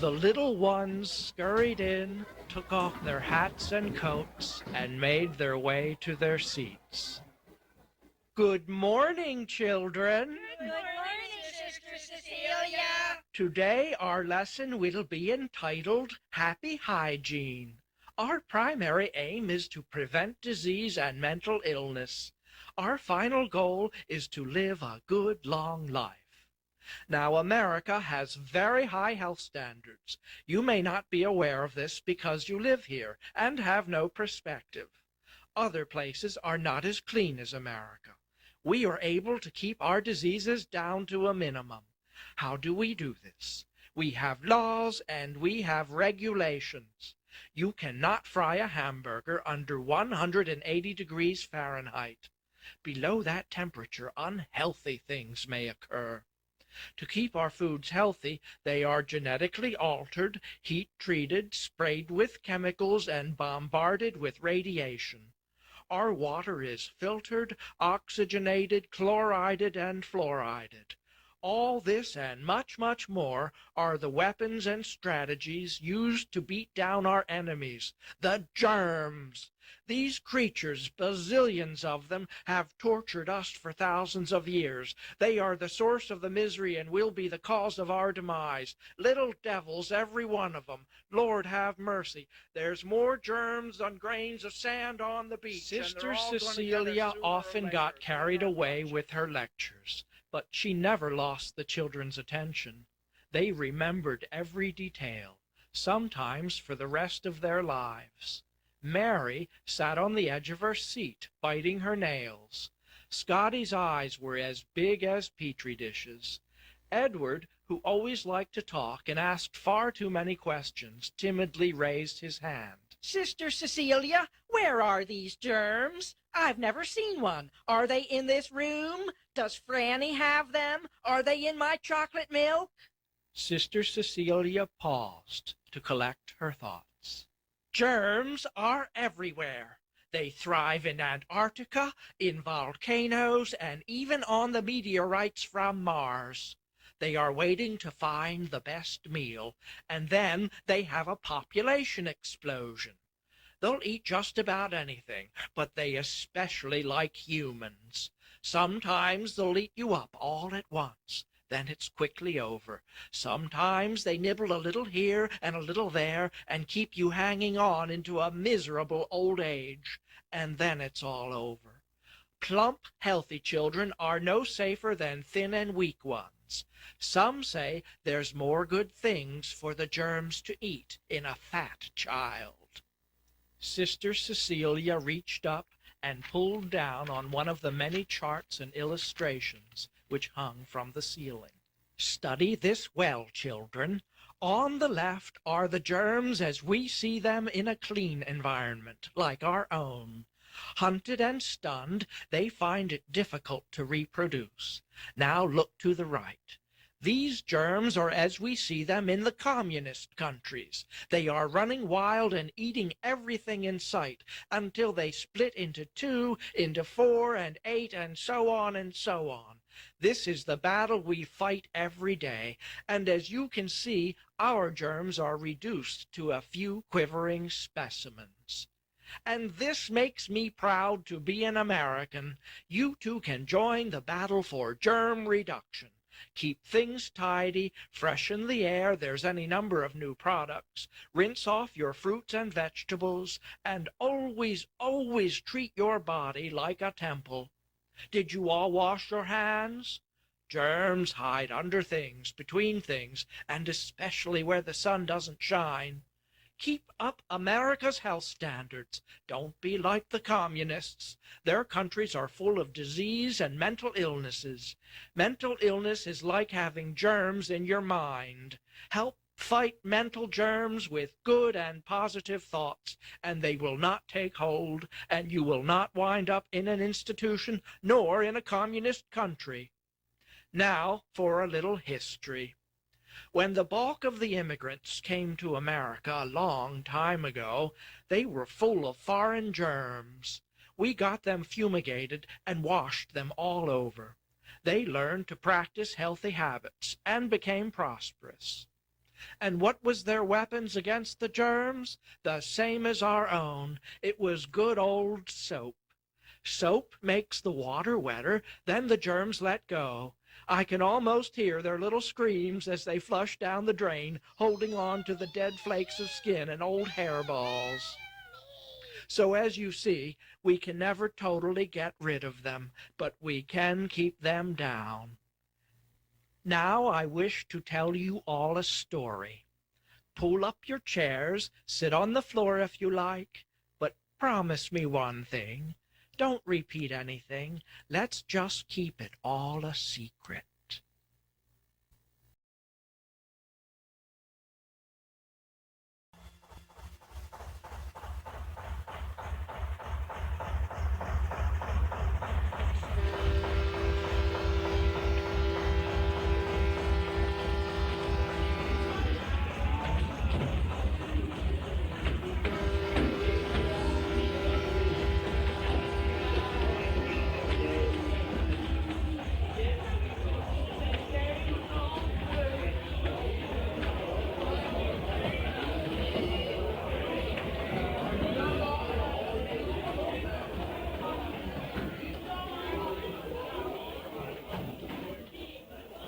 The little ones scurried in, took off their hats and coats, and made their way to their seats. Good morning, children. Good morning, Sister Cecilia. Today our lesson will be entitled Happy Hygiene. Our primary aim is to prevent disease and mental illness. Our final goal is to live a good long life. Now, America has very high health standards. You may not be aware of this because you live here and have no perspective. Other places are not as clean as America. We are able to keep our diseases down to a minimum. How do we do this? We have laws and we have regulations. You cannot fry a hamburger under 180 degrees Fahrenheit. Below that temperature, unhealthy things may occur. To keep our foods healthy, they are genetically altered, heat-treated, sprayed with chemicals, and bombarded with radiation. Our water is filtered, oxygenated, chlorided, and fluorided. All this and much, much more are the weapons and strategies used to beat down our enemies, the germs. These creatures, bazillions of them, have tortured us for thousands of years. They are the source of the misery and will be the cause of our demise. Little devils, every one of them. Lord have mercy. There's more germs than grains of sand on the beach. Sister Cecilia often got carried away with her lectures, but she never lost the children's attention. They remembered every detail, sometimes for the rest of their lives. Mary sat on the edge of her seat, biting her nails. Scotty's eyes were as big as petri dishes. Edward, who always liked to talk and asked far too many questions, timidly raised his hand. Sister Cecilia, where are these germs? I've never seen one. Are they in this room? Does Franny have them? Are they in my chocolate milk? Sister Cecilia paused to collect her thoughts. Germs are everywhere. They thrive in Antarctica, in volcanoes, and even on the meteorites from Mars. They are waiting to find the best meal, and then they have a population explosion. They'll eat just about anything, but they especially like humans. Sometimes they'll eat you up all at once. Then it's quickly over. Sometimes they nibble a little here and a little there and keep you hanging on into a miserable old age. And then it's all over. Plump, healthy children are no safer than thin and weak ones. Some say there's more good things for the germs to eat in a fat child. Sister Cecilia reached up and pulled down on one of the many charts and illustrations which hung from the ceiling. Study this well, children. On the left are the germs as we see them in a clean environment, like our own. Hunted and stunned, they find it difficult to reproduce. Now look to the right. These germs are as we see them in the communist countries. They are running wild and eating everything in sight until they split into 2, into 4, and 8, and so on and so on. This is the battle we fight every day, and as you can see, our germs are reduced to a few quivering specimens. And this makes me proud to be an American. You too can join the battle for germ reduction. Keep things tidy, freshen the air, there's any number of new products, rinse off your fruits and vegetables, and always, always treat your body like a temple. Did you all wash your hands? Germs hide under things, between things, and especially where the sun doesn't shine. Keep up America's health standards. Don't be like the communists. Their countries are full of disease and mental illnesses. Mental illness is like having germs in your mind. Help fight mental germs with good and positive thoughts, and they will not take hold, and you will not wind up in an institution nor in a communist country. Now for a little history. When the bulk of the immigrants came to America a long time ago, they were full of foreign germs. We got them fumigated and washed them all over. They learned to practice healthy habits and became prosperous. And what was their weapons against the germs? The same as our own. It was good old soap. Soap makes the water wetter, then the germs let go. I can almost hear their little screams as they flush down the drain, holding on to the dead flakes of skin and old hairballs. So as you see, we can never totally get rid of them, but we can keep them down. Now I wish to tell you all a story. Pull up your chairs, sit on the floor if you like, but promise me one thing. Don't repeat anything. Let's just keep it all a secret.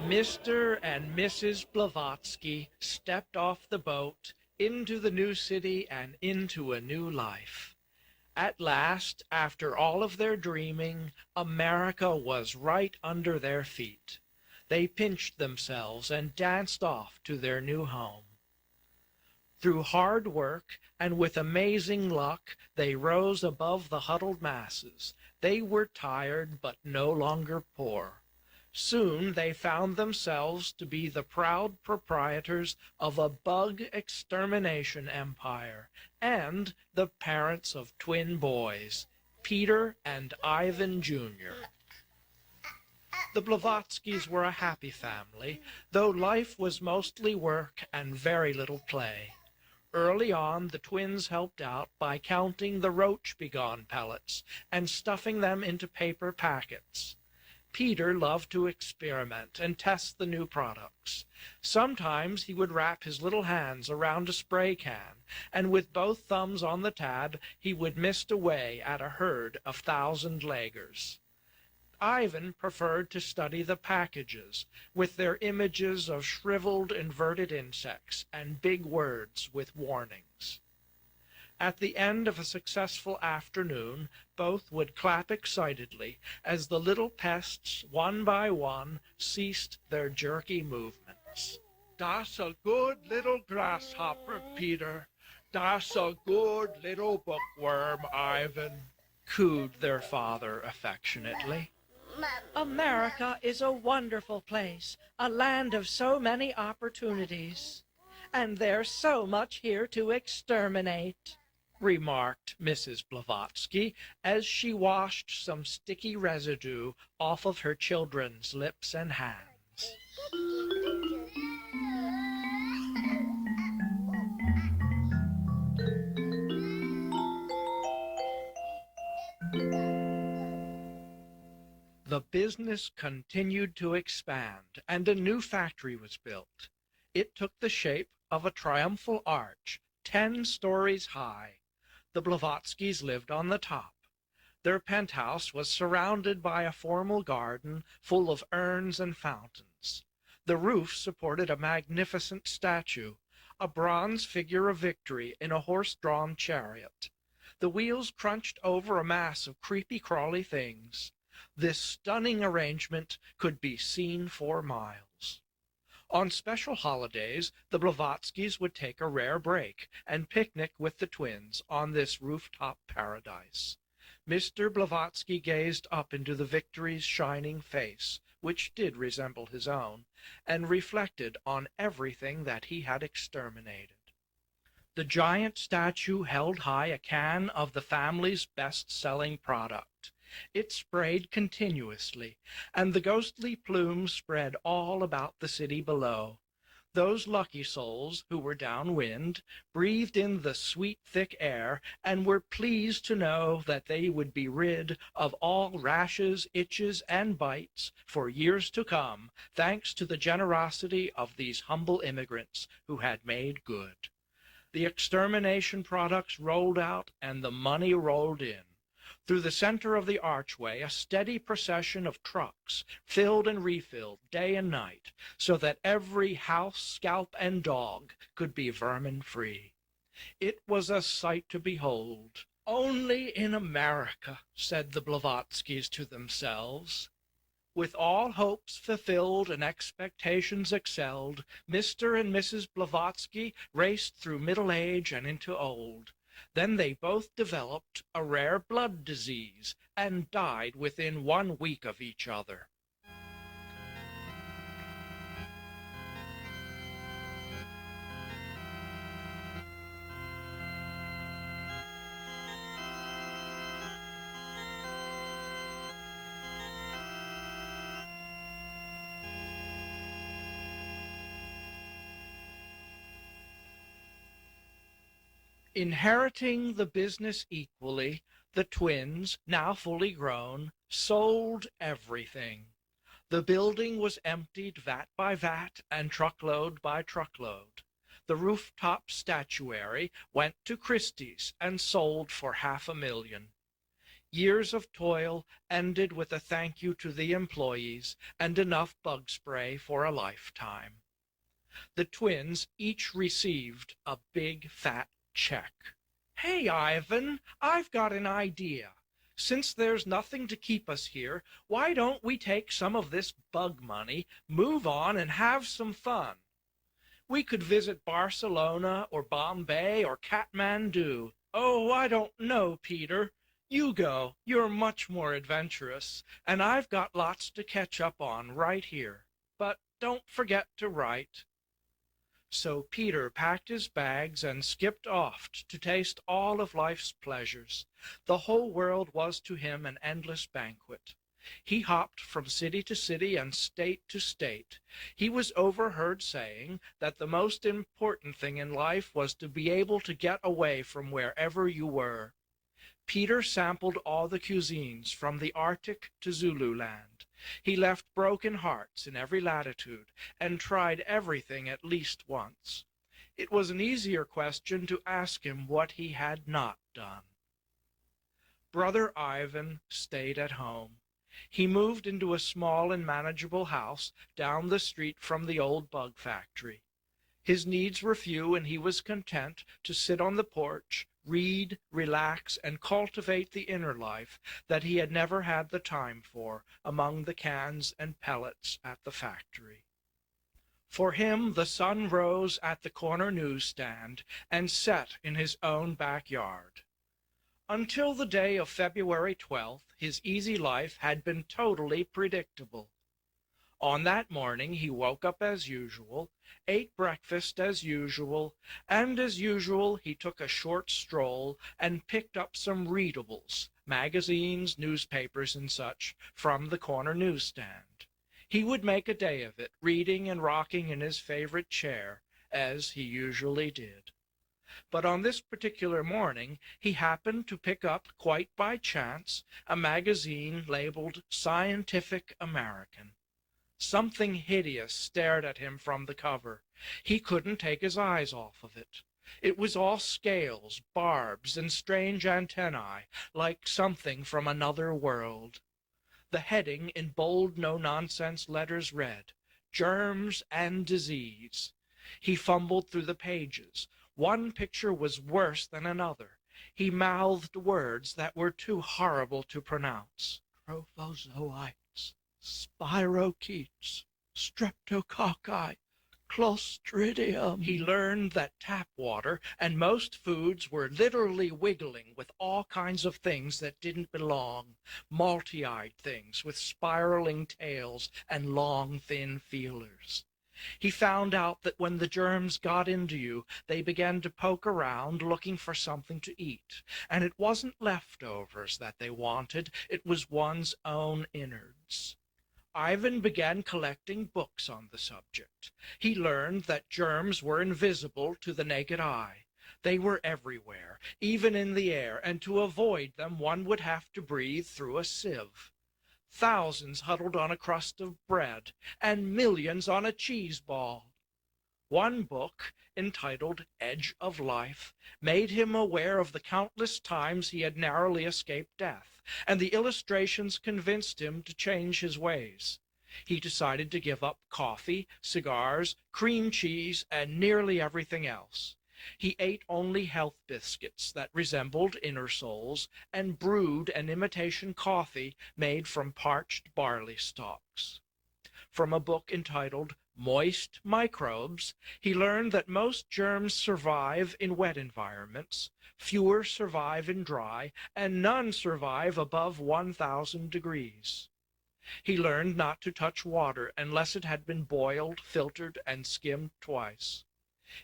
Mr. and Mrs. Blavatsky stepped off the boat into the new city and into a new life. At last, after all of their dreaming, America was right under their feet. They pinched themselves and danced off to their new home. Through hard work and with amazing luck, they rose above the huddled masses. They were tired, but no longer poor. Soon they found themselves to be the proud proprietors of a bug extermination empire and the parents of twin boys, Peter and Ivan Jr. The Blavatskys were a happy family, though life was mostly work and very little play. Early on, the twins helped out by counting the roach-begone pellets and stuffing them into paper packets. Peter loved to experiment and test the new products. Sometimes he would wrap his little hands around a spray can, and with both thumbs on the tab, he would mist away at a herd of 1,000-leggers. Ivan preferred to study the packages, with their images of shriveled, inverted insects and big words with warnings. At the end of a successful afternoon, both would clap excitedly as the little pests, one by one, ceased their jerky movements. "That's a good little grasshopper, Peter. That's a good little bookworm, Ivan," cooed their father affectionately. America is a wonderful place, a land of so many opportunities. And there's so much here to exterminate, remarked Mrs. Blavatsky as she washed some sticky residue off of her children's lips and hands. The business continued to expand, and a new factory was built. It took the shape of a triumphal arch, 10 stories high. The Blavatskys lived on the top. Their penthouse was surrounded by a formal garden full of urns and fountains. The roof supported a magnificent statue, a bronze figure of victory in a horse-drawn chariot. The wheels crunched over a mass of creepy-crawly things. This stunning arrangement could be seen for miles. On special holidays, the Blavatskys would take a rare break and picnic with the twins on this rooftop paradise. Mr. Blavatsky gazed up into the Victory's shining face, which did resemble his own, and reflected on everything that he had exterminated. The giant statue held high a can of the family's best-selling product. It sprayed continuously, and the ghostly plumes spread all about the city below. Those lucky souls who were downwind breathed in the sweet, thick air and were pleased to know that they would be rid of all rashes, itches, and bites for years to come, thanks to the generosity of these humble immigrants who had made good. The extermination products rolled out and the money rolled in. Through the center of the archway, a steady procession of trucks filled and refilled day and night, so that every house, scalp, and dog could be vermin-free. It was a sight to behold. Only in America, said the Blavatskys to themselves. With all hopes fulfilled and expectations excelled, Mr. and Mrs. Blavatsky raced through middle age and into old. Then they both developed a rare blood disease and died within 1 week of each other. Inheriting the business equally, the twins, now fully grown, sold everything. The building was emptied vat by vat and truckload by truckload. The rooftop statuary went to Christie's and sold for $500,000. Years of toil ended with a thank you to the employees and enough bug spray for a lifetime. The twins each received a big fat check. Hey, Ivan, I've got an idea. Since there's nothing to keep us here, why don't we take some of this bug money, move on, and have some fun? We could visit Barcelona or Bombay or Kathmandu. Oh, I don't know, Peter. You go. You're much more adventurous, and I've got lots to catch up on right here. But don't forget to write. So Peter packed his bags and skipped off to taste all of life's pleasures. The whole world was to him an endless banquet. He hopped from city to city and state to state. He was overheard saying that the most important thing in life was to be able to get away from wherever you were. Peter sampled all the cuisines from the Arctic to Zululand. He left broken hearts in every latitude and tried everything at least once. It was an easier question to ask him what he had not done. Brother Ivan stayed at home. He moved into a small and manageable house down the street from the old bug factory. His needs were few, and he was content to sit on the porch, read, relax, and cultivate the inner life that he had never had the time for among the cans and pellets at the factory. For him, the sun rose at the corner newsstand and set in his own backyard. Until the day of February 12th, his easy life had been totally predictable. On that morning he woke up as usual, ate breakfast as usual, and as usual he took a short stroll and picked up some readables, magazines, newspapers, and such, from the corner newsstand. He would make a day of it, reading and rocking in his favorite chair, as he usually did. But on this particular morning he happened to pick up, quite by chance, a magazine labeled Scientific American. Something hideous stared at him from the cover. He couldn't take his eyes off of it. It was all scales, barbs, and strange antennae, like something from another world. The heading in bold, no-nonsense letters read, Germs and Disease. He fumbled through the pages. One picture was worse than another. He mouthed words that were too horrible to pronounce. Trophozoites, spirochetes, streptococci, Clostridium. He learned that tap water and most foods were literally wiggling with all kinds of things that didn't belong, multi-eyed things with spiraling tails and long, thin feelers. He found out that when the germs got into you, they began to poke around looking for something to eat, and it wasn't leftovers that they wanted, it was one's own innards. Ivan began collecting books on the subject. He learned that germs were invisible to the naked eye. They were everywhere, even in the air, and to avoid them one would have to breathe through a sieve. Thousands huddled on a crust of bread, and millions on a cheese ball. One book, entitled Edge of Life, made him aware of the countless times he had narrowly escaped death, and the illustrations convinced him to change his ways. He decided to give up coffee, cigars, cream cheese, and nearly everything else. He ate only health biscuits that resembled inner soles, and brewed an imitation coffee made from parched barley stalks. From a book entitled Moist Microbes, he learned that most germs survive in wet environments, fewer survive in dry, and none survive above 1,000 degrees. He learned not to touch water unless it had been boiled, filtered, and skimmed twice.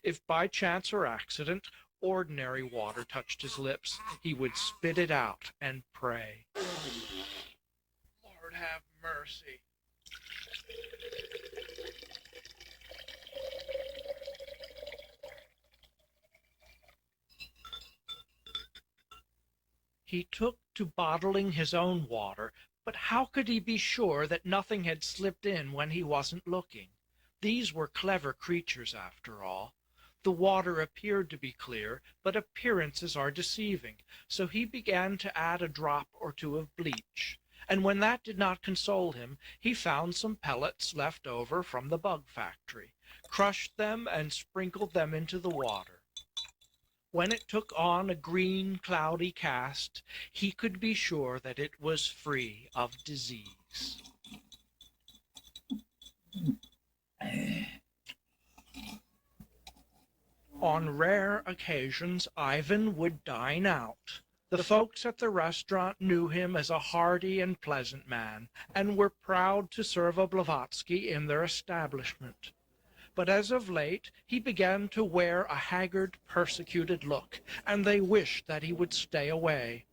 If by chance or accident ordinary water touched his lips, he would spit it out and pray, "Lord have mercy." He took to bottling his own water, but how could he be sure that nothing had slipped in when he wasn't looking? These were clever creatures, after all. The water appeared to be clear, but appearances are deceiving, so he began to add a drop or two of bleach. And when that did not console him, he found some pellets left over from the bug factory, crushed them, and sprinkled them into the water. When it took on a green, cloudy cast, he could be sure that it was free of disease. On rare occasions, Ivan would dine out. The folks at the restaurant knew him as a hearty and pleasant man, and were proud to serve a Blavatsky in their establishment. But as of late he began to wear a haggard, persecuted look, and they wished that he would stay away.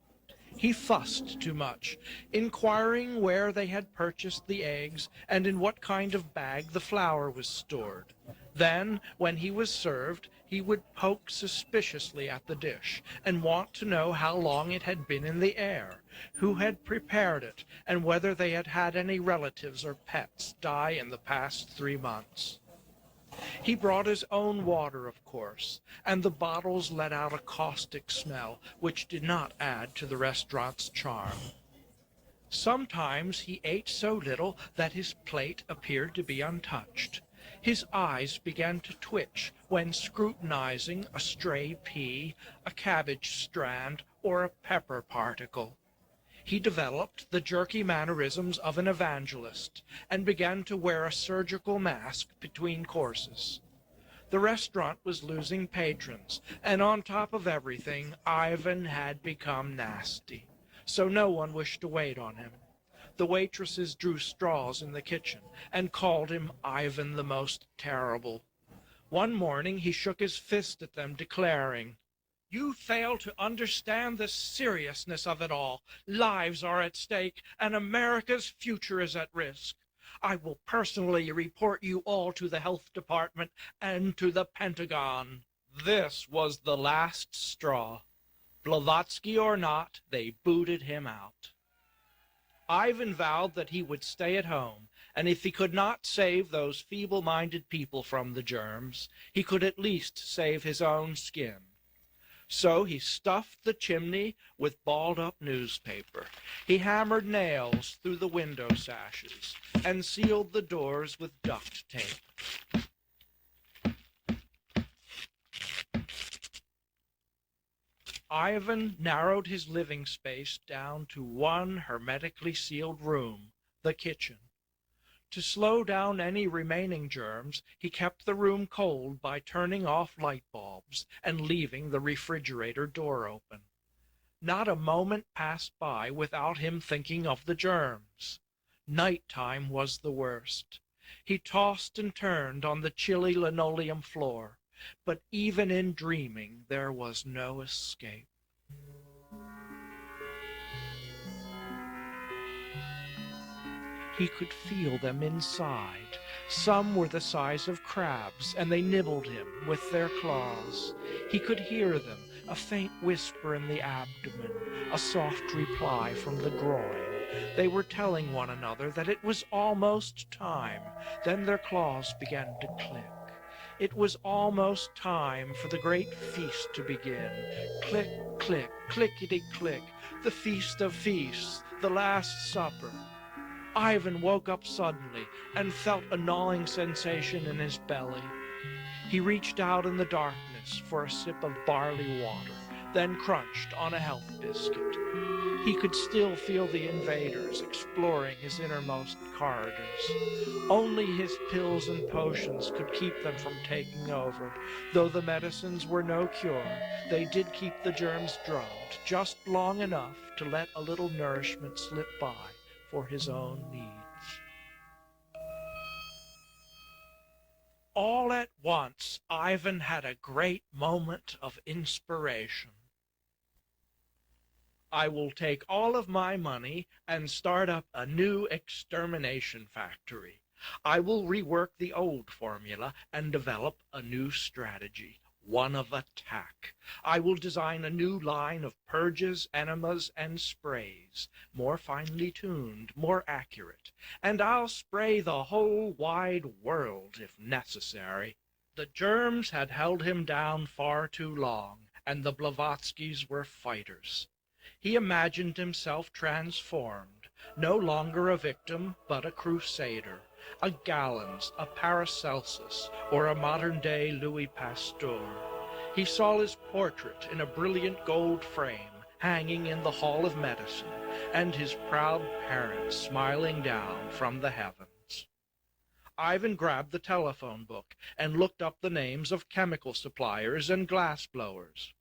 He fussed too much, inquiring where they had purchased the eggs and in what kind of bag the flour was stored. Then, when he was served, he would poke suspiciously at the dish and want to know how long it had been in the air, who had prepared it, and whether they had had any relatives or pets die in the past 3 months. He brought his own water, of course, and the bottles let out a caustic smell, which did not add to the restaurant's charm. Sometimes he ate so little that his plate appeared to be untouched. His eyes began to twitch when scrutinizing a stray pea, a cabbage strand, or a pepper particle. He developed the jerky mannerisms of an evangelist and began to wear a surgical mask between courses. The restaurant was losing patrons, and on top of everything, Ivan had become nasty, so no one wished to wait on him. The waitresses drew straws in the kitchen and called him Ivan the Most Terrible. One morning he shook his fist at them, declaring, "You fail to understand the seriousness of it all. Lives are at stake, and America's future is at risk. I will personally report you all to the Health Department and to the Pentagon." This was the last straw. Blavatsky or not, they booted him out. Ivan vowed that he would stay at home, and if he could not save those feeble-minded people from the germs, he could at least save his own skin. So he stuffed the chimney with balled-up newspaper. He hammered nails through the window sashes and sealed the doors with duct tape. Ivan narrowed his living space down to one hermetically sealed room, the kitchen. To slow down any remaining germs, he kept the room cold by turning off light bulbs and leaving the refrigerator door open. Not a moment passed by without him thinking of the germs. Nighttime was the worst. He tossed and turned on the chilly linoleum floor, but even in dreaming there was no escape. He could feel them inside. Some were the size of crabs, and they nibbled him with their claws. He could hear them, a faint whisper in the abdomen, a soft reply from the groin. They were telling one another that it was almost time. Then their claws began to click. It was almost time for the great feast to begin. Click, click, clickety-click, the feast of feasts, the Last Supper. Ivan woke up suddenly and felt a gnawing sensation in his belly. He reached out in the darkness for a sip of barley water, then crunched on a health biscuit. He could still feel the invaders exploring his innermost corridors. Only his pills and potions could keep them from taking over. Though the medicines were no cure, they did keep the germs drugged just long enough to let a little nourishment slip by for his own needs. All at once, Ivan had a great moment of inspiration. I will take all of my money and start up a new extermination factory. I will rework the old formula and develop a new strategy, one of attack. I will design a new line of purges, enemas, and sprays, more finely tuned, more accurate, and I'll spray the whole wide world if necessary. The germs had held him down far too long, and the Blavatskys were fighters. He imagined himself transformed, no longer a victim, but a crusader, a Gallens, a Paracelsus, or a modern-day Louis Pasteur. He saw his portrait in a brilliant gold frame hanging in the Hall of Medicine, and his proud parents smiling down from the heavens. Ivan grabbed the telephone book and looked up the names of chemical suppliers and glass blowers.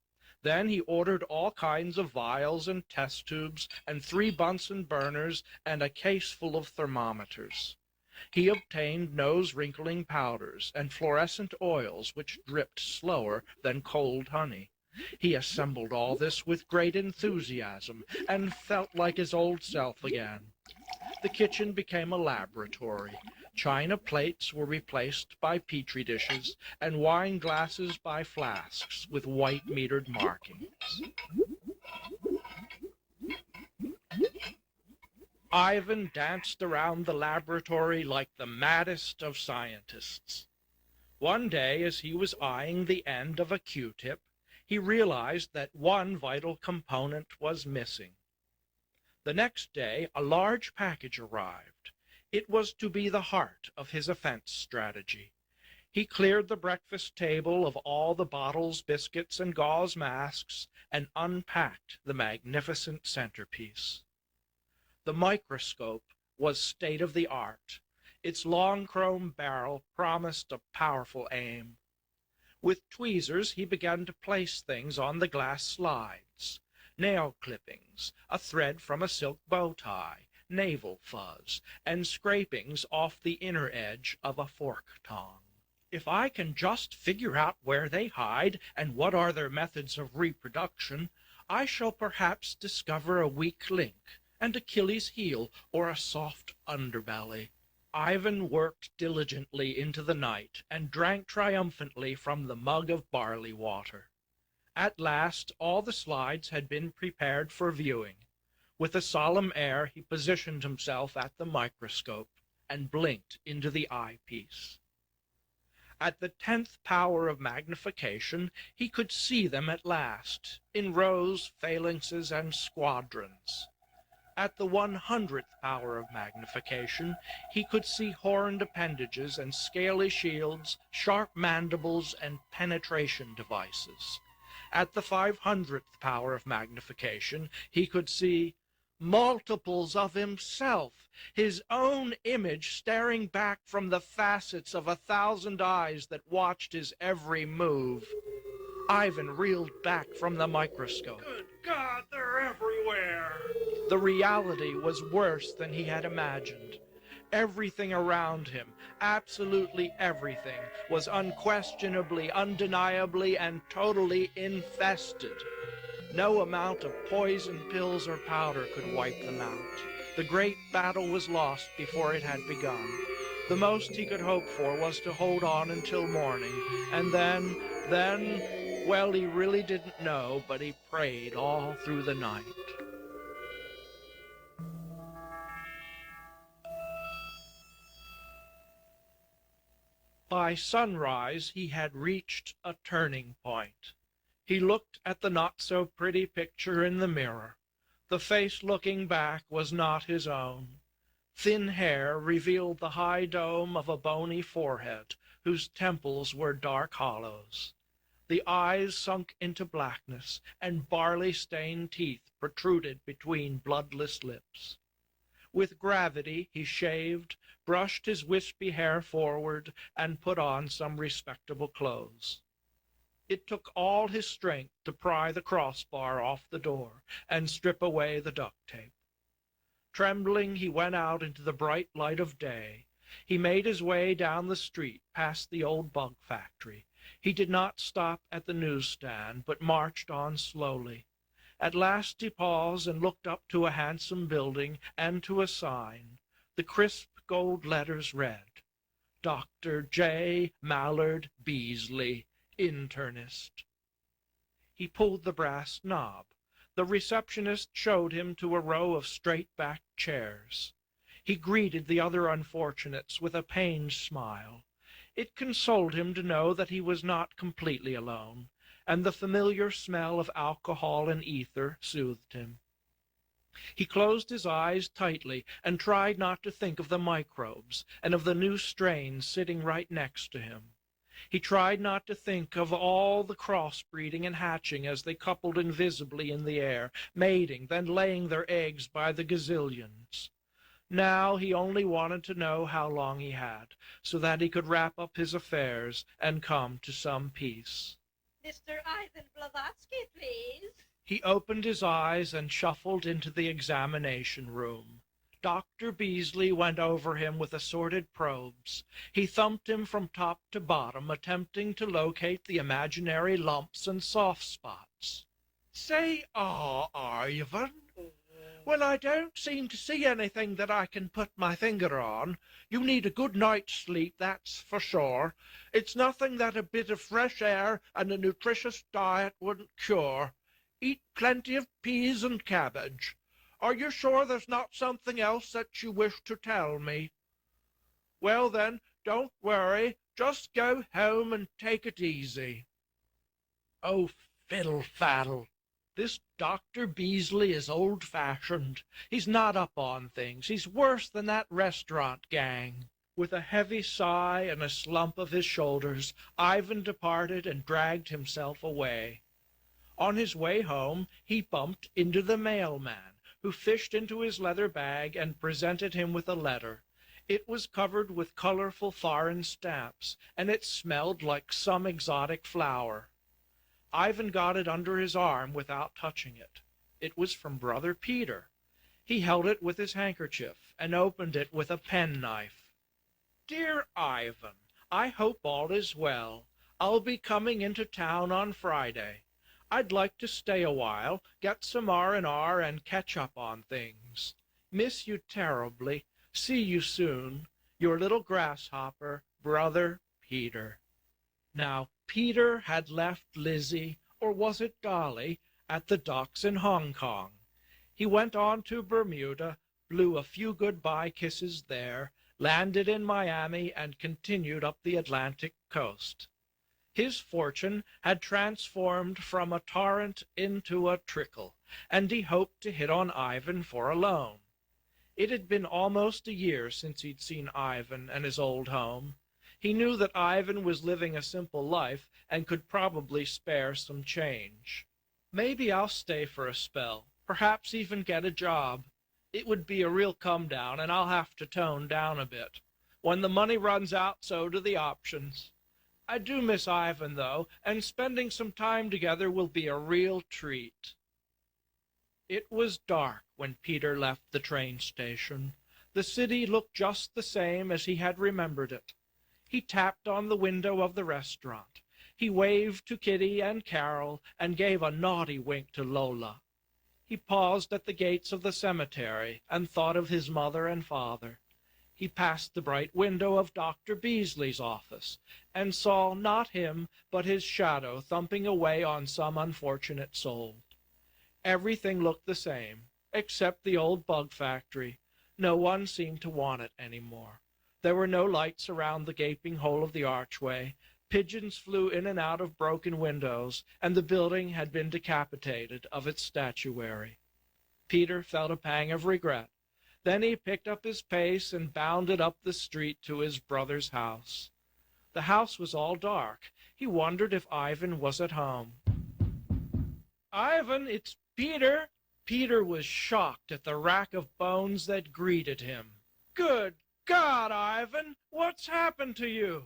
Then he ordered all kinds of vials and test tubes and 3 Bunsen burners and a case full of thermometers. He obtained nose-wrinkling powders and fluorescent oils which dripped slower than cold honey. He assembled all this with great enthusiasm and felt like his old self again. The kitchen became a laboratory. China plates were replaced by petri dishes, and wine glasses by flasks with white metered markings. Ivan danced around the laboratory like the maddest of scientists. One day, as he was eyeing the end of a Q-tip, he realized that one vital component was missing. The next day, a large package arrived. It was to be the heart of his offense strategy. He cleared the breakfast table of all the bottles, biscuits, and gauze masks and unpacked the magnificent centerpiece. The microscope was state-of-the-art. Its long chrome barrel promised a powerful aim. With tweezers, he began to place things on the glass slides. Nail clippings, a thread from a silk bow tie, navel fuzz, and scrapings off the inner edge of a fork tong. If I can just figure out where they hide and what are their methods of reproduction, I shall perhaps discover a weak link, and Achilles' heel, or a soft underbelly. Ivan worked diligently into the night and drank triumphantly from the mug of barley water. At last all the slides had been prepared for viewing. With a solemn air he positioned himself at the microscope and blinked into the eyepiece. At the 10th power of magnification he could see them at last, in rows, phalanxes, and squadrons. At the 100th power of magnification he could see horned appendages and scaly shields, sharp mandibles, and penetration devices. At the 500th power of magnification he could see multiples of himself, his own image staring back from the facets of 1,000 eyes that watched his every move. Ivan reeled back from the microscope. Good God, they're everywhere! The reality was worse than he had imagined. Everything around him, absolutely everything, was unquestionably, undeniably, and totally infested. No amount of poison pills or powder could wipe them out. The great battle was lost before it had begun. The most he could hope for was to hold on until morning, and then, well, he really didn't know, but he prayed all through the night. By sunrise, he had reached a turning point. He looked at the not-so-pretty picture in the mirror. The face looking back was not his own. Thin hair revealed the high dome of a bony forehead, whose temples were dark hollows. The eyes sunk into blackness, and barley-stained teeth protruded between bloodless lips. With gravity he shaved, brushed his wispy hair forward, and put on some respectable clothes. It took all his strength to pry the crossbar off the door and strip away the duct tape. Trembling, he went out into the bright light of day. He made his way down the street past the old bug factory. He did not stop at the newsstand, but marched on slowly. At last he paused and looked up to a handsome building and to a sign. The crisp gold letters read, Dr. J. Mallard Beasley, internist. He pulled the brass knob. The receptionist showed him to a row of straight-backed chairs. He greeted the other unfortunates with a pained smile. It consoled him to know that he was not completely alone, and the familiar smell of alcohol and ether soothed him. He closed his eyes tightly and tried not to think of the microbes and of the new strains sitting right next to him. He tried not to think of all the crossbreeding and hatching as they coupled invisibly in the air, mating, then laying their eggs by the gazillions. Now he only wanted to know how long he had, so that he could wrap up his affairs and come to some peace. Mr. Ivan Blavatsky, please. He opened his eyes and shuffled into the examination room. Dr. Beasley went over him with assorted probes. He thumped him from top to bottom, attempting to locate the imaginary lumps and soft spots. Say, Ivan. Well, I don't seem to see anything that I can put my finger on. You need a good night's sleep, that's for sure. It's nothing that a bit of fresh air and a nutritious diet wouldn't cure. Eat plenty of peas and cabbage. Are you sure there's not something else that you wish to tell me? Well then, don't worry. Just go home and take it easy. Oh, fiddle-faddle. This Dr. Beasley is old-fashioned. He's not up on things. He's worse than that restaurant gang. With a heavy sigh and a slump of his shoulders, Ivan departed and dragged himself away. On his way home, he bumped into the mailman, who fished into his leather bag and presented him with a letter. It was covered with colorful foreign stamps, and it smelled like some exotic flower. Ivan got it under his arm without touching it. It was from Brother Peter. He held it with his handkerchief and opened it with a penknife. Dear Ivan, I hope all is well. I'll be coming into town on Friday. I'd like to stay a while, get some R&R, and catch up on things. Miss you terribly. See you soon. Your little grasshopper, Brother Peter. Now, Peter had left Lizzie, or was it Dolly, at the docks in Hong Kong. He went on to Bermuda, blew a few goodbye kisses there, landed in Miami, and continued up the Atlantic coast. His fortune had transformed from a torrent into a trickle, and he hoped to hit on Ivan for a loan. It had been almost a year since he'd seen Ivan and his old home. He knew that Ivan was living a simple life and could probably spare some change. Maybe I'll stay for a spell, perhaps even get a job. It would be a real come-down, and I'll have to tone down a bit. When the money runs out, so do the options. I do miss Ivan, though, and spending some time together will be a real treat. It was dark when Peter left the train station. The city looked just the same as he had remembered it. He tapped on the window of the restaurant. He waved to Kitty and Carol and gave a naughty wink to Lola. He paused at the gates of the cemetery and thought of his mother and father. He passed the bright window of Dr. Beasley's office and saw not him but his shadow thumping away on some unfortunate soul. Everything looked the same, except the old bug factory. No one seemed to want it any more. There were no lights around the gaping hole of the archway. Pigeons flew in and out of broken windows, and the building had been decapitated of its statuary. Peter felt a pang of regret. Then he picked up his pace and bounded up the street to his brother's house. The house was all dark. He wondered if Ivan was at home. "Ivan, it's Peter." Peter was shocked at the rack of bones that greeted him. "Good God, Ivan, what's happened to you?"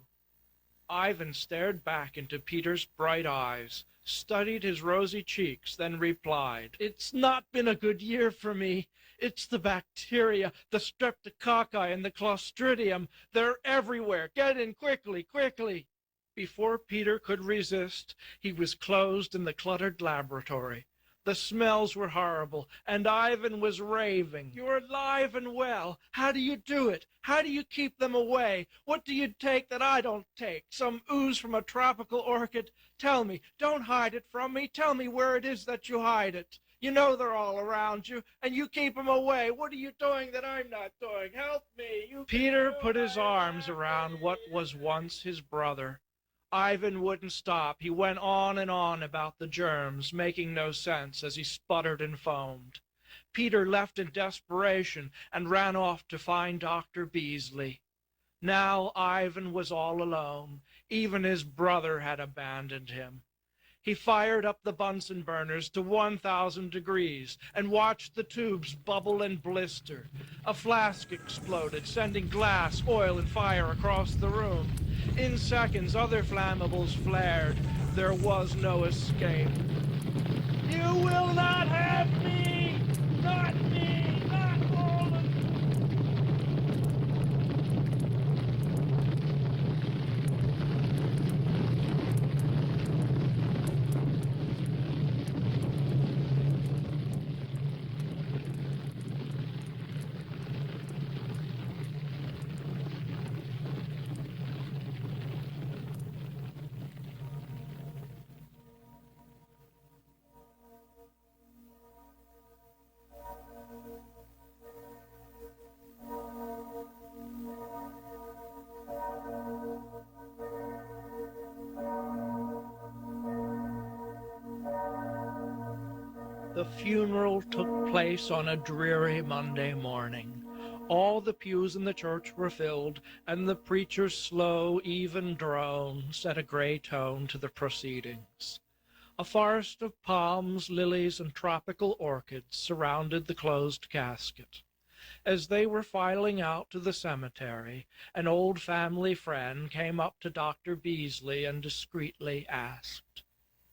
Ivan stared back into Peter's bright eyes, studied his rosy cheeks, then replied, "It's not been a good year for me. It's the bacteria, the streptococci and the clostridium. They're everywhere. Get in quickly, quickly." Before Peter could resist, he was closed in the cluttered laboratory. The smells were horrible, and Ivan was raving. "You're alive and well. How do you do it? How do you keep them away? What do you take that I don't take? Some ooze from a tropical orchid? Tell me. Don't hide it from me. Tell me where it is that you hide it. You know they're all around you, and you keep them away. What are you doing that I'm not doing? Help me." Peter put his arms around what was once his brother. Ivan wouldn't stop. He went on and on about the germs, making no sense as he sputtered and foamed. Peter left in desperation and ran off to find Dr. Beasley. Now Ivan was all alone. Even his brother had abandoned him. He fired up the Bunsen burners to 1,000 degrees and watched the tubes bubble and blister. A flask exploded, sending glass, oil, and fire across the room. In seconds, other flammables flared. There was no escape. "You will not have me! Not me! Not all of you!" The funeral took place on a dreary Monday morning. All the pews in the church were filled, and the preacher's slow, even drone set a gray tone to the proceedings. A forest of palms, lilies, and tropical orchids surrounded the closed casket. As they were filing out to the cemetery, an old family friend came up to Dr. Beasley and discreetly asked,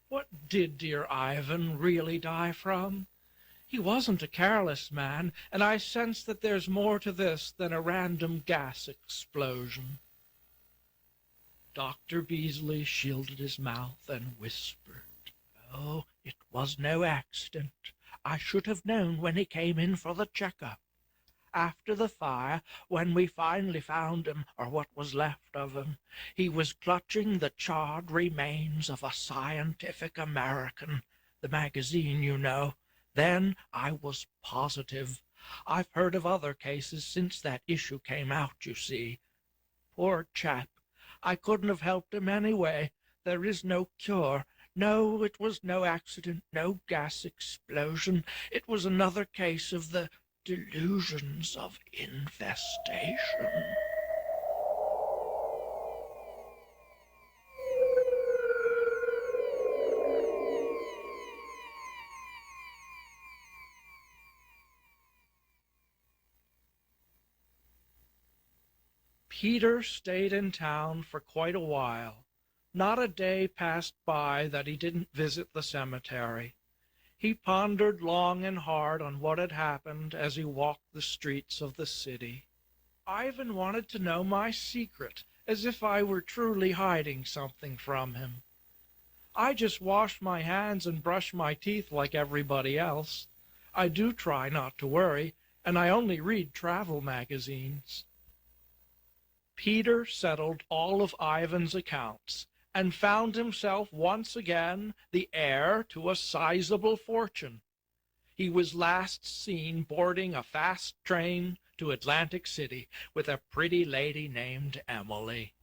"What did dear Ivan really die from? He wasn't a careless man, and I sense that there's more to this than a random gas explosion." Dr. Beasley shielded his mouth and whispered, "Oh, it was no accident. I should have known when he came in for the checkup. After the fire, when we finally found him, or what was left of him, he was clutching the charred remains of a Scientific American, the magazine, you know. Then I was positive. I've heard of other cases since that issue came out, you see. Poor chap. I couldn't have helped him anyway. There is no cure. No, it was no accident, no gas explosion. It was another case of the delusions of infestation." Peter stayed in town for quite a while. Not a day passed by that he didn't visit the cemetery. He pondered long and hard on what had happened as he walked the streets of the city. Ivan wanted to know my secret, as if I were truly hiding something from him. I just wash my hands and brush my teeth like everybody else. I do try not to worry, and I only read travel magazines. Peter settled all of Ivan's accounts and found himself once again the heir to a sizable fortune. He was last seen boarding a fast train to Atlantic City with a pretty lady named Emily.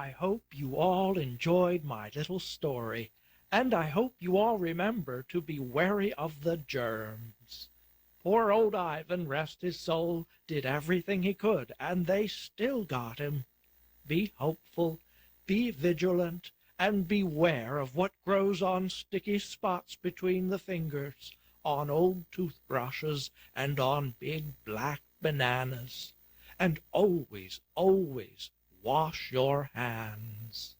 I hope you all enjoyed my little story, and I hope you all remember to be wary of the germs. Poor old Ivan, rest his soul, did everything he could, and they still got him. Be hopeful, be vigilant, and beware of what grows on sticky spots between the fingers, on old toothbrushes, and on big black bananas. And always, always wash your hands.